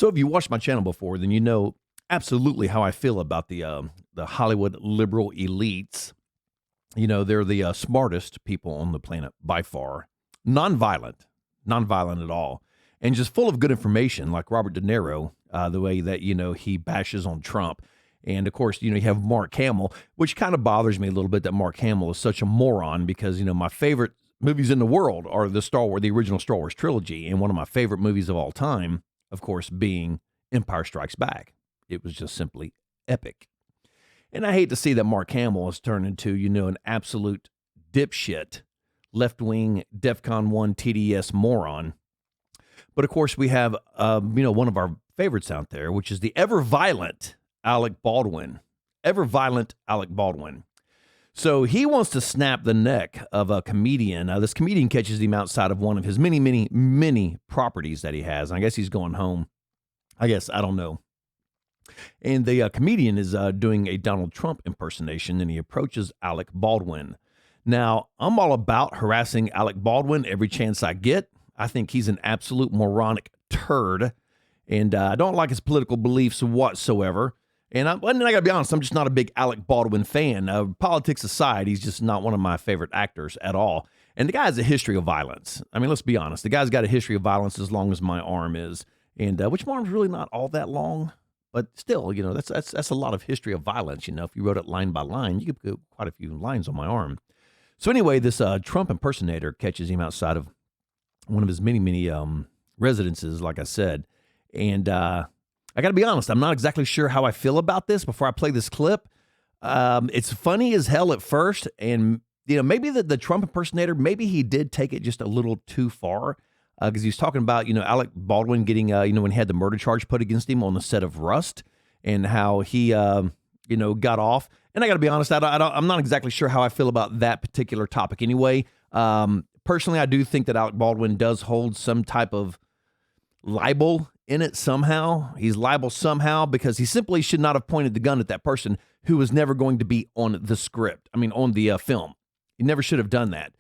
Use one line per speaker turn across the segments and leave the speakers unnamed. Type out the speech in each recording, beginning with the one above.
So if you watched my channel before, then you know absolutely how I feel about the Hollywood liberal elites. You know, they're the smartest people on the planet by far. Nonviolent, nonviolent at all, and just full of good information, like Robert De Niro, the way that, you know, he bashes on Trump. And of course, you know, you have Mark Hamill, which kind of bothers me a little bit that Mark Hamill is such a moron because, you know, my favorite movies in the world are the original Star Wars trilogy. And one of my favorite movies of all time, of course, being Empire Strikes Back. It was just simply epic. And I hate to see that Mark Hamill has turned into, you know, an absolute dipshit, left-wing, DEFCON 1 TDS moron. But of course, we have, you know, one of our favorites out there, which is the ever-violent Alec Baldwin. Ever-violent Alec Baldwin. So he wants to snap the neck of a comedian. This comedian catches him outside of one of his many, many, many properties that he has. And I guess he's going home. I don't know. And the comedian is doing a Donald Trump impersonation, and he approaches Alec Baldwin. Now, I'm all about harassing Alec Baldwin every chance I get. I think he's an absolute moronic turd, and I don't like his political beliefs whatsoever. And I got to be honest, I'm just not a big Alec Baldwin fan. Politics aside, he's just not one of my favorite actors at all. And the guy has a history of violence. I mean, let's be honest. The guy's got a history of violence as long as my arm is, and which my arm's really not all that long. But still, you know, that's a lot of history of violence. You know, if you wrote it line by line, you could put quite a few lines on my arm. So anyway, this Trump impersonator catches him outside of one of his many, many residences, like I said. And I got to be honest, I'm not exactly sure how I feel about this before I play this clip. It's funny as hell at first. And, you know, maybe the Trump impersonator, maybe he did take it just a little too far. Because he was talking about, you know, Alec Baldwin getting, you know, when he had the murder charge put against him on the set of Rust and how he, you know, got off. And I got to be honest, I'm not exactly sure how I feel about that particular topic anyway. Personally, I do think that Alec Baldwin does hold some type of libel in it somehow. He's liable somehow because he simply should not have pointed the gun at that person who was never going to be on the script. I mean, on the film. He never should have done that.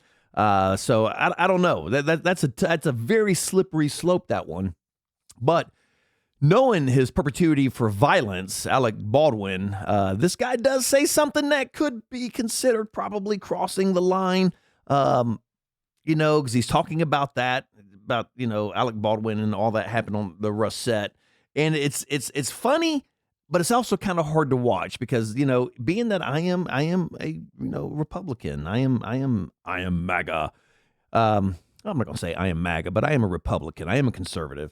So I don't know. That's a very slippery slope, that one. But knowing his perpetuity for violence, Alec Baldwin, this guy does say something that could be considered probably crossing the line. You know, because he's talking about you know, Alec Baldwin and all that happened on the Rust set. And it's funny, but it's also kind of hard to watch because, you know, being that I am a, you know, Republican, I am MAGA. I'm not going to say I am MAGA, but I am a Republican. I am a conservative.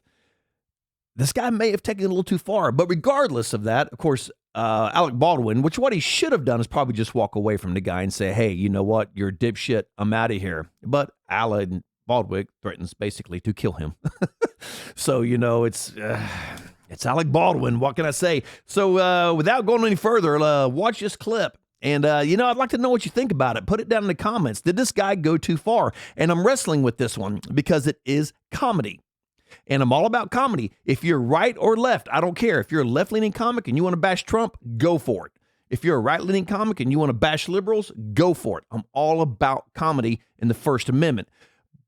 This guy may have taken it a little too far, but regardless of that, of course, Alec Baldwin, what he should have done is probably just walk away from the guy and say, hey, you know what? You're a dipshit. I'm out of here. But Alec Baldwin threatens basically to kill him. So, you know, it's Alec Baldwin. What can I say? So without going any further, watch this clip. And, you know, I'd like to know what you think about it. Put it down in the comments. Did this guy go too far? And I'm wrestling with this one because it is comedy. And I'm all about comedy. If you're right or left, I don't care. If you're a left-leaning comic and you want to bash Trump, go for it. If you're a right-leaning comic and you want to bash liberals, go for it. I'm all about comedy in the First Amendment.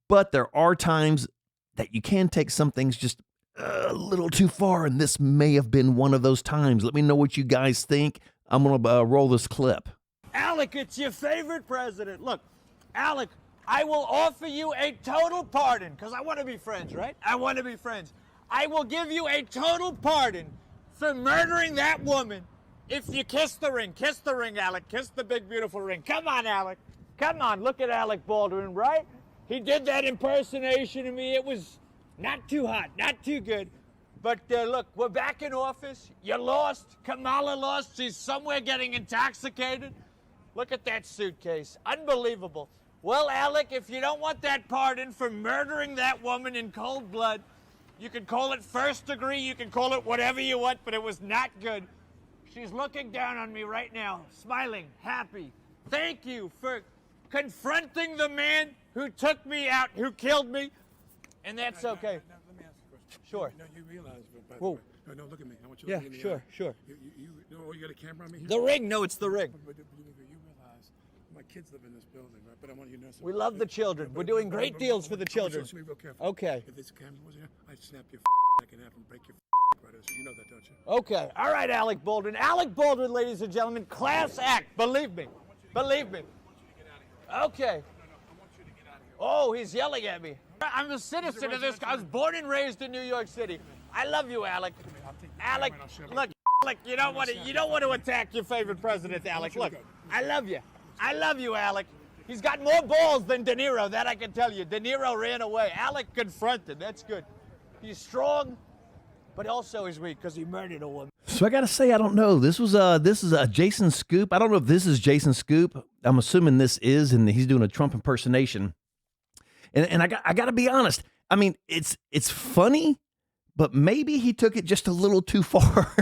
But there are times that you can take some things just a little too far, and this may have been one of those times. Let me know what you guys think. I'm going to roll this clip.
Alec, it's your favorite president. Look, Alec, I will offer you a total pardon, because I want to be friends, right? I want to be friends. I will give you a total pardon for murdering that woman if you kiss the ring. Kiss the ring, Alec. Kiss the big, beautiful ring. Come on, Alec. Come on, look at Alec Baldwin, right? He did that impersonation of me. It was not too hot, not too good. But look, we're back in office. You lost. Kamala lost. She's somewhere getting intoxicated. Look at that suitcase. Unbelievable. Well, Alec, if you don't want that pardon for murdering that woman in cold blood, you can call it first degree, you can call it whatever you want, but it was not good. She's looking down on me right now, smiling, happy. Thank you for confronting the man who took me out, who killed me, and that's okay.
Now, let me ask you a question.
Sure.
No, you realize, by the
Whoa.
way. No, look at me. I want you to look at me.
Sure.
You got a camera on me here?
The ring, no, it's the ring.
But you realize my kids live in this building, right? But I want you to know something.
We love the children. We're doing great deals for the children.
Listen to me real careful.
Okay.
If this camera wasn't here, I'd snap your neck in half and break your So you know that, don't you?
Okay. All right, Alec Baldwin. Alec Baldwin, ladies and gentlemen, class act. Believe me. Believe me. Okay. Oh, he's yelling at me. I'm a citizen of this. I was born and raised in New York City. I love you, Alec. Alec, look, Alec, you don't want to attack your favorite president, Alec. Look, I love you. I love you, Alec. He's got more balls than De Niro, that I can tell you. De Niro ran away. Alec confronted. That's good. He's strong, but also he's weak because he murdered a woman.
So I got to say, I don't know. This is a Jason Scoop. I don't know if this is Jason Scoop. I'm assuming this is, and he's doing a Trump impersonation. And I got to be honest. I mean, it's funny, but maybe he took it just a little too far.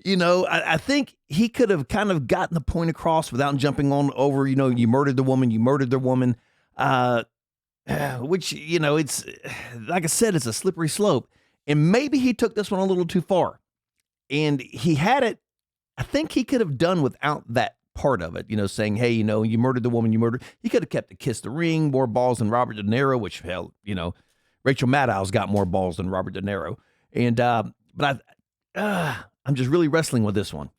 I think he could have kind of gotten the point across without jumping on over, you murdered the woman, which, it's, like I said, it's a slippery slope. And maybe he took this one a little too far. And he had it, I think he could have done without that part of it, saying, hey, you murdered the woman, he could have kept the kiss the ring, more balls than Robert De Niro, which, hell, Rachel Maddow's got more balls than Robert De Niro. And, but I'm just really wrestling with this one.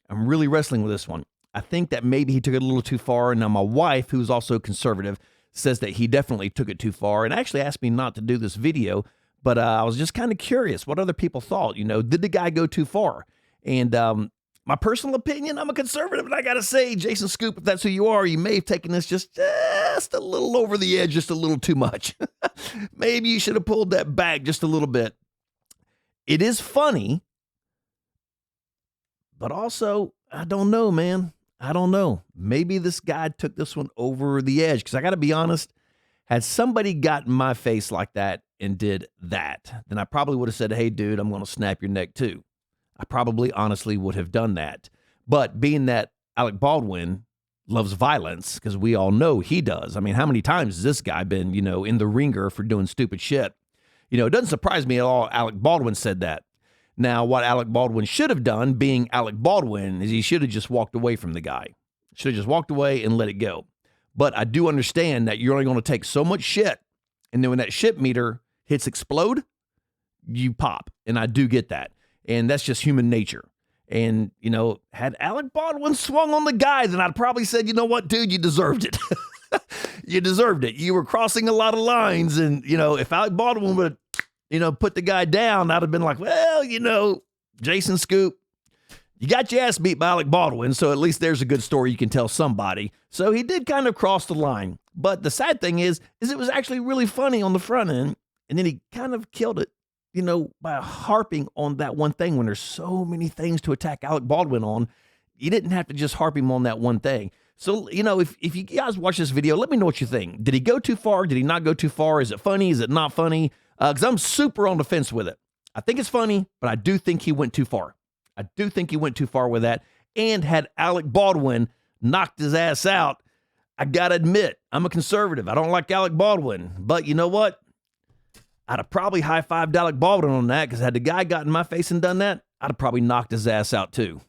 I think that maybe he took it a little too far. And now my wife, who's also conservative, says that he definitely took it too far and actually asked me not to do this video. But I was just kind of curious what other people thought. Did the guy go too far? And my personal opinion, I'm a conservative, and I got to say, Jason Scoop, if that's who you are, you may have taken this just a little over the edge, just a little too much. Maybe you should have pulled that back just a little bit. It is funny, but also, I don't know, man. I don't know. Maybe this guy took this one over the edge, because I got to be honest, had somebody got in my face like that and did that, then I probably would have said, hey, dude, I'm going to snap your neck too. I probably honestly would have done that. But being that Alec Baldwin loves violence, because we all know he does. I mean, how many times has this guy been, in the ringer for doing stupid shit? It doesn't surprise me at all Alec Baldwin said that. Now, what Alec Baldwin should have done, being Alec Baldwin, is he should have just walked away from the guy. Should have just walked away and let it go. But I do understand that you're only going to take so much shit, and then when that shit meter hits explode, you pop. And I do get that. And that's just human nature. And, had Alec Baldwin swung on the guy, then I'd probably said, you know what, dude, you deserved it. You deserved it. You were crossing a lot of lines. And, if Alec Baldwin would have, put the guy down, I'd have been like, well, Jason Scoop, you got your ass beat by Alec Baldwin. So at least there's a good story you can tell somebody. So he did kind of cross the line. But the sad thing is it was actually really funny on the front end. And then he kind of killed it, by harping on that one thing when there's so many things to attack Alec Baldwin on. You didn't have to just harp him on that one thing. So, if you guys watch this video, let me know what you think. Did he go too far? Did he not go too far? Is it funny? Is it not funny? Because I'm super on the fence with it. I think it's funny, but I do think he went too far. I do think he went too far with that. And had Alec Baldwin knocked his ass out, I got to admit, I'm a conservative. I don't like Alec Baldwin. But you know what? I'd have probably high-fived Alec Baldwin on that, because had the guy gotten in my face and done that, I'd have probably knocked his ass out too.